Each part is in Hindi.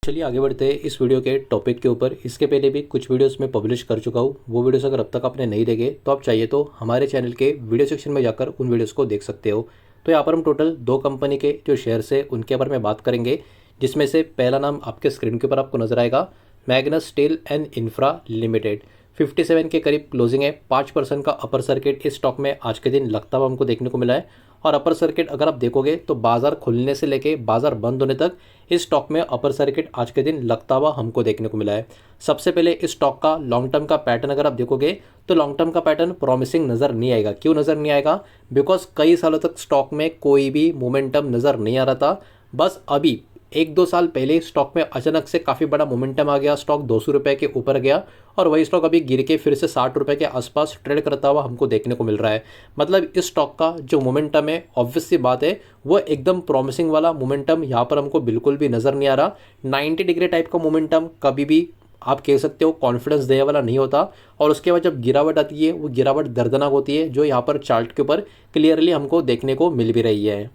चलिए आगे बढ़ते हैं इस वीडियो के टॉपिक के ऊपर। इसके पहले भी कुछ वीडियोस मैं पब्लिश कर चुका हूँ। वो वीडियोस अगर अब तक आपने नहीं देखे तो आप चाहिए तो हमारे चैनल के वीडियो सेक्शन में जाकर उन वीडियोस को देख सकते हो। तो यहाँ पर हम टोटल दो कंपनी के जो शेयर्स है उनके बारे में बात करेंगे, जिसमें से पहला नाम आपके स्क्रीन के ऊपर आपको नजर आएगा, Magnus steel and infra limited. 57 के करीब क्लोजिंग है। 5% का अपर सर्किट इस स्टॉक में आज के दिन लगता हुआ हमको देखने को मिला है। और अपर सर्किट अगर आप देखोगे तो बाजार खुलने से लेके बाजार बंद होने तक इस स्टॉक में अपर सर्किट आज के दिन लगता हुआ हमको देखने को मिला है। सबसे पहले इस स्टॉक का लॉन्ग टर्म का पैटर्न अगर आप देखोगे तो लॉन्ग टर्म का पैटर्न प्रॉमिसिंग नज़र नहीं आएगा। क्यों नज़र नहीं आएगा? बिकॉज कई सालों तक स्टॉक में कोई भी मोमेंटम नज़र नहीं आ रहा था। बस अभी 1-2 साल पहले स्टॉक में अचानक से काफ़ी बड़ा मोमेंटम आ गया, स्टॉक 200 रुपये के ऊपर गया और वही स्टॉक अभी गिर के फिर से 60 रुपये के आसपास ट्रेड करता हुआ हमको देखने को मिल रहा है। मतलब इस स्टॉक का जो मोमेंटम है, ऑब्वियस सी बात है, वो एकदम प्रॉमिसिंग वाला मोमेंटम यहाँ पर हमको बिल्कुल भी नज़र नहीं आ रहा। 90 डिग्री टाइप का मोमेंटम कभी भी आप कह सकते हो कॉन्फिडेंस देने वाला नहीं होता। और उसके बाद जब गिरावट आती है वो गिरावट दर्दनाक होती है, जो यहाँ पर चार्ट के ऊपर क्लियरली हमको देखने को मिल भी रही है।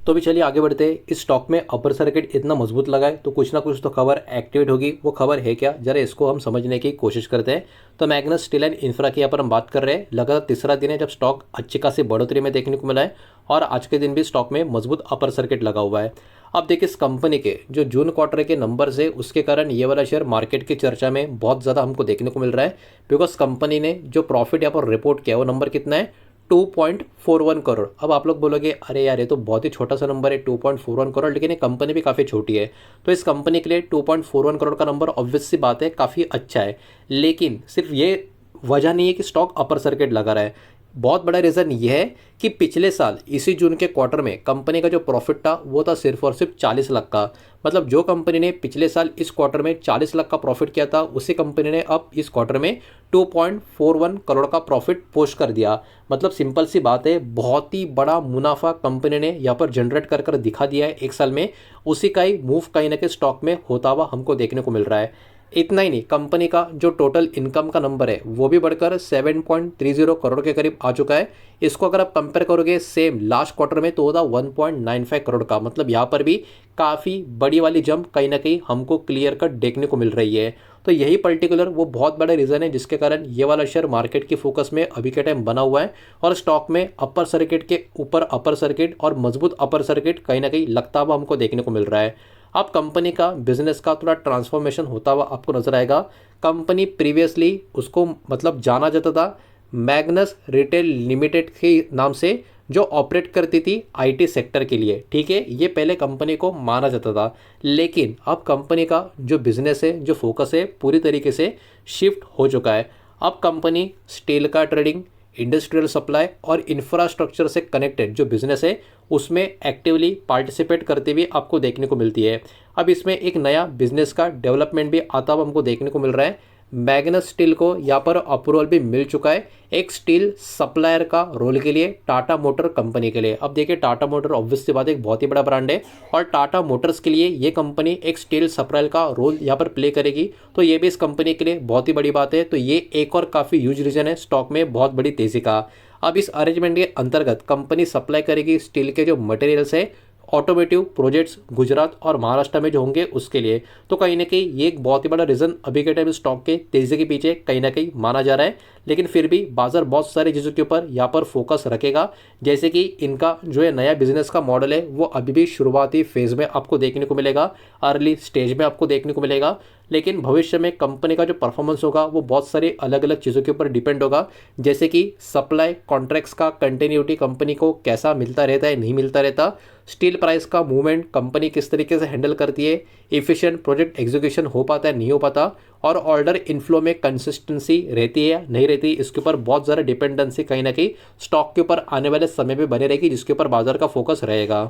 तो भी चलिए आगे बढ़ते हैं। इस स्टॉक में अपर सर्किट इतना मजबूत लगा है तो कुछ ना कुछ तो खबर एक्टिवेट होगी। वो खबर है क्या, जरा इसको हम समझने की कोशिश करते हैं। तो मैग्नस स्टील एंड इंफ्रा की यहाँ पर हम बात कर रहे हैं। लगातार तीसरा दिन है जब स्टॉक अच्छी खासी बढ़ोतरी में देखने को मिला है और आज के दिन भी स्टॉक में मजबूत अपर सर्किट लगा हुआ है। अब देखिए इस कंपनी के जो जून क्वार्टर के नंबर्स है उसके कारण ये वाला शेयर मार्केट की चर्चा में बहुत ज़्यादा हमको देखने को मिल रहा है। बिकॉज कंपनी ने जो प्रॉफिट यहाँ पर रिपोर्ट किया वो नंबर कितना है, 2.41 करोड़। अब आप लोग बोलोगे अरे यार ये तो बहुत ही छोटा सा नंबर है 2.41 करोड़, लेकिन ये कंपनी भी काफ़ी छोटी है। तो इस कंपनी के लिए 2.41 करोड़ का नंबर ऑब्वियस सी बात है काफ़ी अच्छा है। लेकिन सिर्फ ये वजह नहीं है कि स्टॉक अपर सर्किट लगा रहा है। बहुत बड़ा रीज़न ये है कि पिछले साल इसी जून के क्वार्टर में कंपनी का जो प्रॉफिट था वो था सिर्फ और सिर्फ 40 लाख का। मतलब जो कंपनी ने पिछले साल इस क्वार्टर में 40 लाख का प्रॉफिट किया था उसी कंपनी ने अब इस क्वार्टर में 2.41 करोड़ का प्रॉफिट पोस्ट कर दिया। मतलब सिंपल सी बात है, बहुत ही बड़ा मुनाफा कंपनी ने यहाँ पर जनरेट कर दिखा दिया है एक साल में। उसी का ही मूव कहीं ना कहीं स्टॉक में होता हुआ हमको देखने को मिल रहा है। इतना ही नहीं, कंपनी का जो टोटल इनकम का नंबर है वो भी बढ़कर 7.30 करोड़ के करीब आ चुका है। इसको अगर आप कंपेयर करोगे सेम लास्ट क्वार्टर में तो होता 1.95 करोड़ का। मतलब यहाँ पर भी काफ़ी बड़ी वाली जंप कहीं ना कहीं हमको क्लियर कट देखने को मिल रही है। तो यही पर्टिकुलर वो बहुत बड़ा रीज़न है जिसके कारण ये वाला शेयर मार्केट की फोकस में अभी के टाइम बना हुआ है। और स्टॉक में अपर सर्किट के ऊपर अपर सर्किट और मजबूत अपर सर्किट कहीं ना कहीं लगता हुआ हमको देखने को मिल रहा है। अब कंपनी का बिजनेस का थोड़ा ट्रांसफॉर्मेशन होता हुआ आपको नजर आएगा। कंपनी प्रीवियसली उसको मतलब जाना जाता था मैग्नस रिटेल लिमिटेड के नाम से, जो ऑपरेट करती थी आईटी सेक्टर के लिए। ठीक है, ये पहले कंपनी को माना जाता था, लेकिन अब कंपनी का जो बिजनेस है, जो फोकस है, पूरी तरीके से शिफ्ट हो चुका है। अब कंपनी स्टील का ट्रेडिंग, इंडस्ट्रियल सप्लाई और इंफ्रास्ट्रक्चर से कनेक्टेड जो बिजनेस है उसमें एक्टिवली पार्टिसिपेट करते हुए आपको देखने को मिलती है। अब इसमें एक नया बिजनेस का डेवलपमेंट भी आता हुआ हमको देखने को मिल रहा है। मैग्नस स्टील को यहाँ पर अप्रूवल भी मिल चुका है एक स्टील सप्लायर का रोल के लिए टाटा मोटर कंपनी के लिए। अब देखिए टाटा मोटर ऑब्वियस सी बात है एक बहुत ही बड़ा ब्रांड है और टाटा मोटर्स के लिए ये कंपनी एक स्टील सप्लायर का रोल यहाँ पर प्ले करेगी, तो ये भी इस कंपनी के लिए बहुत ही बड़ी बात है। तो ये एक और काफ़ी ह्यूज रीजन है स्टॉक में बहुत बड़ी तेज़ी का। अब इस अरेंजमेंट के अंतर्गत कंपनी सप्लाई करेगी स्टील के जो मटेरियल्स है ऑटोमेटिव प्रोजेक्ट्स गुजरात और महाराष्ट्र में जो होंगे उसके लिए। तो कहीं ना कहीं ये एक बहुत ही बड़ा रीज़न अभी के टाइम स्टॉक के तेज़ी के पीछे कहीं ना कहीं माना जा रहा है। लेकिन फिर भी बाजार बहुत सारी चीज़ों के ऊपर यहाँ पर फोकस रखेगा, जैसे कि इनका जो है नया बिजनेस का मॉडल है वो अभी भी शुरुआती फेज़ में आपको देखने को मिलेगा, अर्ली स्टेज में आपको देखने को मिलेगा। लेकिन भविष्य में कंपनी का जो परफॉर्मेंस होगा वो बहुत सारी अलग अलग चीज़ों के ऊपर डिपेंड होगा, जैसे कि सप्लाई कॉन्ट्रैक्ट्स का कंटिन्यूटी कंपनी को कैसा मिलता रहता है, नहीं मिलता रहता, स्टील प्राइस का मूवमेंट कंपनी किस तरीके से हैंडल करती है, इफिशिएंट प्रोजेक्ट एग्जीक्यूशन हो पाता है नहीं हो पाता, और ऑर्डर इनफ्लो में कंसिस्टेंसी रहती है या नहीं रहती, इसके ऊपर बहुत ज़्यादा डिपेंडेंसी कहीं ना कहीं स्टॉक के ऊपर आने वाले समय में बने रहेगी, जिसके ऊपर बाजार का फोकस रहेगा।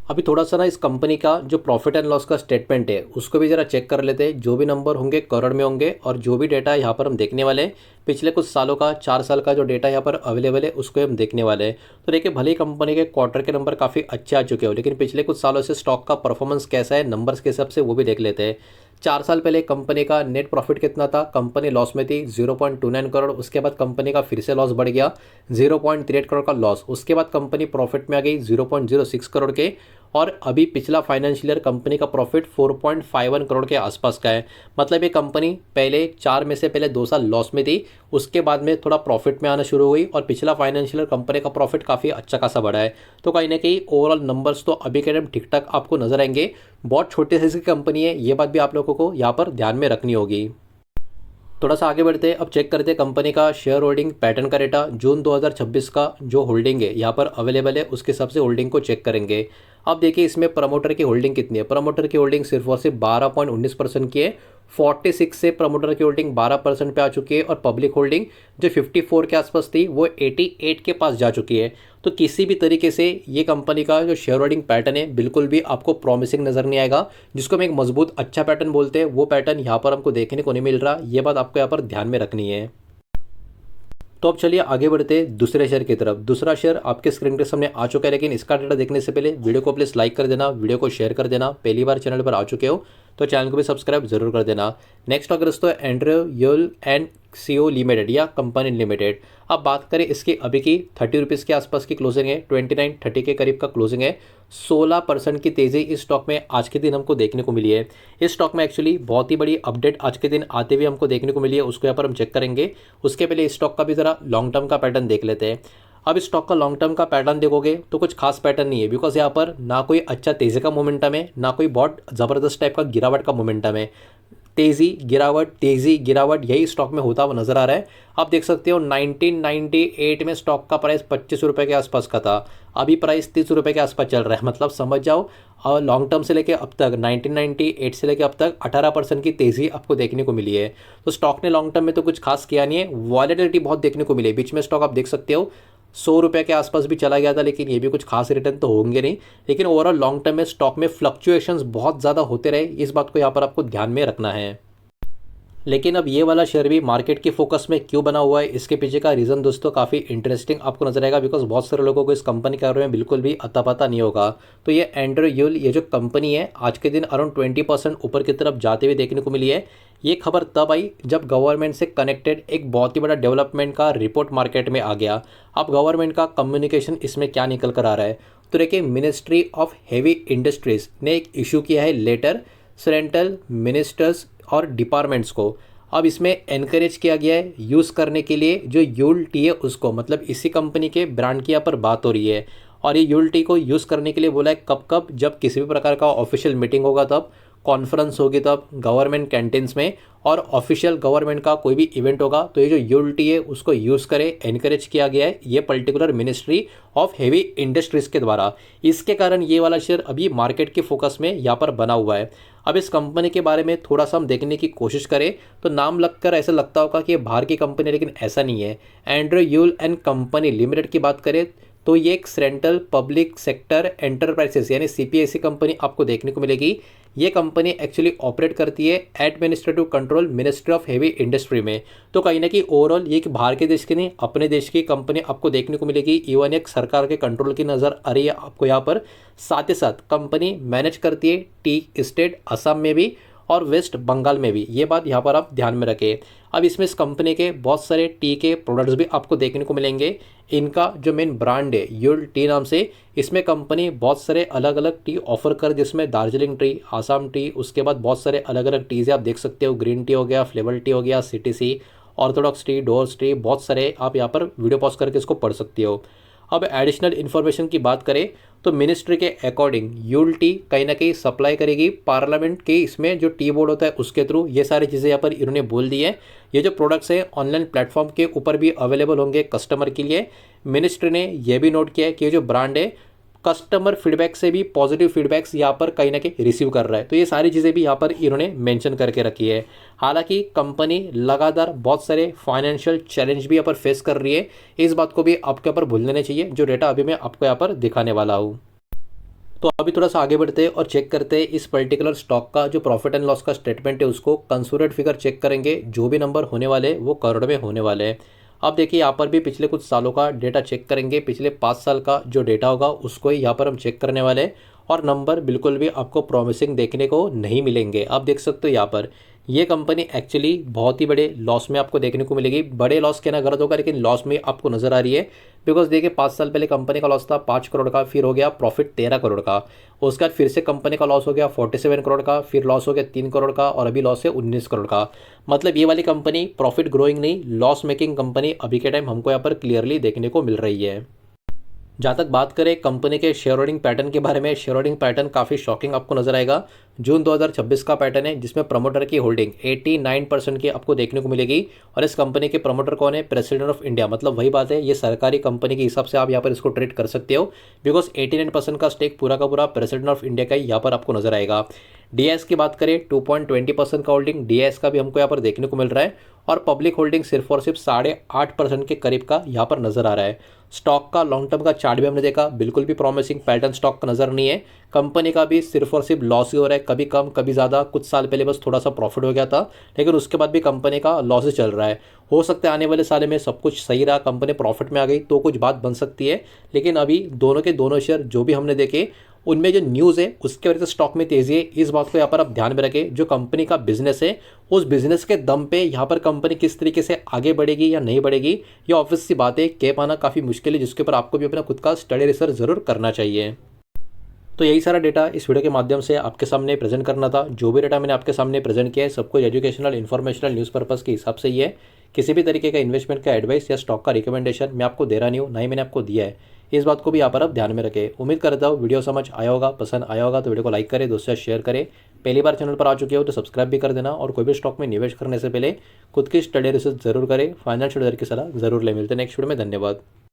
अभी थोड़ा सा ना इस कंपनी का जो प्रॉफिट एंड लॉस का स्टेटमेंट है उसको भी ज़रा चेक कर लेते हैं। जो भी नंबर होंगे करोड़ में होंगे और जो भी डेटा यहाँ पर हम देखने वाले हैं पिछले कुछ सालों का 4 साल का जो डेटा यहाँ पर अवेलेबल है उसको हम देखने वाले हैं। तो देखिए भले ही कंपनी के क्वार्टर के नंबर काफ़ी अच्छे आ चुके हो, लेकिन पिछले कुछ सालों से स्टॉक का परफॉर्मेंस कैसा है नंबर्स के हिसाब से वो भी देख लेते हैं। 4 साल पहले कंपनी का नेट प्रॉफिट कितना था, कंपनी लॉस में थी 0.29 करोड़। उसके बाद कंपनी का फिर से लॉस बढ़ गया 0.38 करोड़ का लॉस। उसके बाद कंपनी प्रॉफिट में आ गई 0.06 करोड़ के और अभी पिछला फाइनेंशियल ईयर कंपनी का प्रॉफिट 4.51 करोड़ के आसपास का है। मतलब ये कंपनी पहले 4 में से पहले 2 साल लॉस में थी, उसके बाद में थोड़ा प्रॉफिट में आना शुरू हो गई और पिछला फाइनेंशियल ईयर कंपनी का प्रॉफिट काफ़ी अच्छा खासा बढ़ा है। तो कहीं ना कहीं ओवरऑल नंबर्स तो अभी के टाइम ठीक ठाक आपको नजर आएंगे। बहुत छोटे साइज की कंपनी है, ये बात भी आप लोगों को यहाँ पर ध्यान में रखनी होगी। थोड़ा सा आगे बढ़ते हैं, अब चेक करते हैं कंपनी का शेयर होल्डिंग पैटर्न का डेटा। जून 2026 का जो होल्डिंग है यहाँ पर अवेलेबल है, उसके हिसाब से होल्डिंग को चेक करेंगे। अब देखिए इसमें प्रमोटर की होल्डिंग कितनी है। प्रमोटर की होल्डिंग सिर्फ और सिर्फ 12.19% की है। 46 से प्रमोटर की होल्डिंग 12% पे आ चुकी है और पब्लिक होल्डिंग जो 54 के आसपास थी वो 88 के पास जा चुकी है। तो किसी भी तरीके से ये कंपनी का जो शेयर होल्डिंग पैटर्न है बिल्कुल भी आपको प्रॉमिसिंग नज़र नहीं आएगा। जिसको हम एक मजबूत अच्छा पैटर्न बोलते हैं, वो पैटर्न यहाँ पर हमको देखने को नहीं मिल रहा। ये बात आपको यहाँ पर ध्यान में रखनी है। तो अब चलिए आगे बढ़ते हैं दूसरे शेयर की तरफ। दूसरा शेयर आपके स्क्रीन के सामने आ चुका है, लेकिन इसका डेटा देखने से पहले वीडियो को प्लीज़ लाइक कर देना, वीडियो को शेयर कर देना। पहली बार चैनल पर आ चुके हो तो चैनल को भी सब्सक्राइब जरूर कर देना। नेक्स्ट अगर दोस्तों Andrew Yule and CO limited या कंपनी लिमिटेड। अब बात करें इसकी अभी की 30 रुपीज़ के आसपास की क्लोजिंग है, 29.30 के करीब का क्लोजिंग है। 16% की तेज़ी इस स्टॉक में आज के दिन हमको देखने को मिली है। इस स्टॉक में एक्चुअली बहुत ही बड़ी अपडेट आज के दिन आते हुए हमको देखने को मिली है, उसको यहाँ पर हम चेक करेंगे। उसके पहले इस स्टॉक का भी ज़रा लॉन्ग टर्म का पैटर्न देख लेते हैं। अब इस स्टॉक का लॉन्ग टर्म का पैटर्न देखोगे तो कुछ खास पैटर्न नहीं है, बिकॉज यहाँ पर ना कोई अच्छा तेज़ी का मोमेंटम है, ना कोई बहुत ज़बरदस्त टाइप का गिरावट का मोमेंटम है। तेज़ी गिरावट यही स्टॉक में होता हुआ नजर आ रहा है। आप देख सकते हो 1998 में स्टॉक का प्राइस 25 रुपये के आसपास का था, अभी प्राइस 30 रुपये के आसपास चल रहा है। मतलब समझ जाओ और लॉन्ग टर्म से लेके अब तक 1998 से लेके अब तक 18% की तेज़ी आपको देखने को मिली है। तो स्टॉक ने लॉन्ग टर्म में तो कुछ खास किया नहीं है, वॉलेटिलिटी बहुत देखने को मिली है। बीच में स्टॉक आप देख सकते हो 100 रुपये के आसपास भी चला गया था, लेकिन ये भी कुछ खास रिटर्न तो होंगे नहीं। लेकिन ओवरऑल लॉन्ग टर्म में स्टॉक में फ्लक्चुएशंस बहुत ज़्यादा होते रहे, इस बात को यहाँ पर आपको ध्यान में रखना है। लेकिन अब ये वाला शेयर भी मार्केट के फोकस में क्यों बना हुआ है, इसके पीछे का रीज़न दोस्तों काफ़ी इंटरेस्टिंग आपको नजर आएगा, बिकॉज बहुत सारे लोगों को इस कंपनी के बारे में बिल्कुल भी अता पता नहीं होगा। तो ये एंड्रयू यूल ये जो कंपनी है आज के दिन अराउंड 20% ऊपर की तरफ जाते हुए देखने को मिली है। ये खबर तब आई जब गवर्नमेंट से कनेक्टेड एक बहुत ही बड़ा डेवलपमेंट का रिपोर्ट मार्केट में आ गया। अब गवर्नमेंट का कम्युनिकेशन इसमें क्या निकल कर आ रहा है, तो देखिए मिनिस्ट्री ऑफ हेवी इंडस्ट्रीज ने एक इशू किया है लेटर सेंट्रल मिनिस्टर्स और डिपार्टमेंट्स को। अब इसमें एनकरेज किया गया है यूज़ करने के लिए जो यूल टी है उसको, मतलब इसी कंपनी के ब्रांड की यहाँ पर बात हो रही है। और ये यूल टी को यूज़ करने के लिए बोला है कब कब, जब किसी भी प्रकार का ऑफिशियल मीटिंग होगा तब, कॉन्फ्रेंस होगी तब, गवर्नमेंट कैंटीन्स में, और ऑफिशियल गवर्नमेंट का कोई भी इवेंट होगा तो ये जो यूल टी है उसको यूज़ करे, एनकरेज किया गया है ये particular ministry of heavy industries के द्वारा। इसके कारण ये वाला शेयर अभी मार्केट के फोकस में यहाँ पर बना हुआ है। अब इस कंपनी के बारे में थोड़ा सा हम देखने की कोशिश करें तो नाम लगकर ऐसा लगता होगा कि ये बाहर की कंपनी है, लेकिन ऐसा नहीं है। Andrew Yule and company limited की बात करें तो ये एक सेंट्रल पब्लिक सेक्टर एंटरप्राइजेस यानी सीपीएसई कंपनी आपको देखने को मिलेगी। ये कंपनी एक्चुअली ऑपरेट करती है administrative control ministry of heavy industry में। तो कहीं ना कहीं ओवरऑल ये कि बाहर के देश की नहीं अपने देश की कंपनी आपको देखने को मिलेगी। इवन एक सरकार के कंट्रोल की नज़र आ रही है आपको यहाँ पर। साथ ही साथ कंपनी मैनेज करती है टी स्टेट असम में भी और वेस्ट बंगाल में भी, ये बात यहाँ पर आप ध्यान में रखें। अब इसमें इस कंपनी के बहुत सारे टी के प्रोडक्ट्स भी आपको देखने को मिलेंगे। इनका जो मेन ब्रांड है यूल टी नाम से, इसमें कंपनी बहुत सारे अलग अलग टी ऑफर कर, जिसमें दार्जिलिंग टी, आसाम टी, उसके बाद बहुत सारे अलग अलग टीज़ आप देख सकते हो। ग्रीन टी हो गया, फ्लेवर टी हो गया, CTC, Orthodox T, doors T, बहुत सारे आप यहाँ पर वीडियो पॉज करके इसको पढ़ सकते हो। अब एडिशनल इन्फॉर्मेशन की बात करें तो मिनिस्ट्री के अकॉर्डिंग यूल टी कहीं ना कहीं सप्लाई करेगी पार्लियामेंट के, इसमें जो टी बोर्ड होता है उसके थ्रू। ये सारी चीज़ें यहाँ पर इन्होंने बोल दी है। ये जो प्रोडक्ट्स हैं ऑनलाइन प्लेटफॉर्म के ऊपर भी अवेलेबल होंगे कस्टमर के लिए। मिनिस्ट्री ने यह भी नोट किया है कि ये जो ब्रांड है कस्टमर फीडबैक से भी पॉजिटिव फीडबैक्स यहाँ पर कहीं ना कहीं रिसीव कर रहा है। तो ये सारी चीज़ें भी यहाँ पर इन्होंने मेंशन करके रखी है। हालांकि कंपनी लगातार बहुत सारे फाइनेंशियल चैलेंज भी यहाँ पर फेस कर रही है, इस बात को भी आपके ऊपर भूल लेना चाहिए, जो डेटा अभी मैं आपको यहाँ पर दिखाने वाला हूँ। तो अभी थोड़ा सा आगे बढ़ते हैं और चेक करते हैं इस पर्टिकुलर स्टॉक का जो प्रॉफिट एंड लॉस का स्टेटमेंट है उसको कंसोलिडेटेड फिगर चेक करेंगे। जो भी नंबर होने वाले वो करोड़ में होने वाले हैं। अब देखिए यहाँ पर भी पिछले कुछ सालों का डेटा चेक करेंगे। पिछले 5 साल का जो डेटा होगा उसको ही यहाँ पर हम चेक करने वाले हैं और नंबर बिल्कुल भी आपको प्रॉमिसिंग देखने को नहीं मिलेंगे। आप देख सकते हो यहाँ पर ये कंपनी एक्चुअली बहुत ही बड़े लॉस में आपको देखने को मिलेगी। बड़े लॉस कहना गलत होगा, लेकिन लॉस में आपको नजर आ रही है। बिकॉज देखिए 5 साल पहले कंपनी का लॉस था 5 करोड़ का, फिर हो गया प्रॉफिट 13 करोड़ का। उसके बाद फिर से कंपनी का लॉस हो गया 47 करोड़ का, फिर लॉस हो गया 3 करोड़ का, और अभी लॉस है 19 करोड़ का। मतलब ये वाली कंपनी प्रॉफिट ग्रोइंग नहीं, लॉस मेकिंग कंपनी अभी के टाइम हमको यहाँ पर क्लियरली देखने को मिल रही है। जहाँ तक बात करें कंपनी के शेयर होल्डिंग पैटर्न के बारे में, शेयर होल्डिंग पैटर्न काफ़ी शॉकिंग आपको नजर आएगा। जून 2026 का पैटर्न है, जिसमें प्रमोटर की होल्डिंग 89% की आपको देखने को मिलेगी। और इस कंपनी के प्रमोटर कौन है? President of India. मतलब वही बात है, ये सरकारी कंपनी के हिसाब से आप यहाँ पर इसको ट्रेड कर सकते हो। बिकॉज 89% का स्टेक पूरा का पूरा प्रेसिडेंट ऑफ इंडिया का ही यहाँ पर आपको नजर आएगा। डीएस की बात करें 2.20% का होल्डिंग डीएस का भी हमको यहाँ पर देखने को मिल रहा है। और पब्लिक होल्डिंग सिर्फ और सिर्फ 8.5% के करीब का यहाँ पर नजर आ रहा है। स्टॉक का लॉन्ग टर्म का चार्ट भी हमने देखा, बिल्कुल भी प्रॉमिसिंग पैटर्न स्टॉक का नजर नहीं है। कंपनी का भी सिर्फ और सिर्फ लॉस ही हो रहा है, कभी कम कभी ज़्यादा। कुछ साल पहले बस थोड़ा सा प्रॉफिट हो गया था, लेकिन उसके बाद भी कंपनी का लॉस ही चल रहा है। हो सकता है आने वाले साल में सब कुछ सही रहा, कंपनी प्रॉफिट में आ गई तो कुछ बात बन सकती है। लेकिन अभी दोनों के दोनों शेयर जो भी हमने देखे, उनमें जो न्यूज़ है उसके वजह से स्टॉक में तेजी है। इस बात को यहाँ पर आप ध्यान में रखें। जो कंपनी का बिजनेस है, उस बिजनेस के दम पे यहाँ पर कंपनी किस तरीके से आगे बढ़ेगी या नहीं बढ़ेगी, ये ऑब्वियस सी बात है, कह पाना काफ़ी मुश्किल है, जिसके ऊपर आपको भी अपना खुद का स्टडी रिसर्च जरूर करना चाहिए। तो यही सारा डेटा इस वीडियो के माध्यम से आपके सामने प्रेजेंट करना था। जो भी डेटा मैंने आपके सामने प्रेजेंट किया है, सब कुछ एजुकेशनल, इन्फॉर्मेशनल, न्यूज़ पर्पज़ के हिसाब से ही है। किसी भी तरीके का इन्वेस्टमेंट का एडवाइस या स्टॉक का रिकमेंडेशन मैं आपको दे रहा नहीं हूँ, ना ही मैंने आपको दिया है। इस बात को भी यहाँ पर आप ध्यान में रखें। उम्मीद करता हूँ वीडियो समझ आया होगा, पसंद आया होगा तो वीडियो को लाइक करें, दोस्तों से शेयर करें। पहली बार चैनल पर आ चुके हो तो सब्सक्राइब भी कर देना। और कोई भी स्टॉक में निवेश करने से पहले खुद की स्टडी रिसर्च जरूर करें, फाइनेंशियल एडवाइजर की सलाह जरूर ले। मिलते हैं नेक्स्ट वीडियो में। धन्यवाद।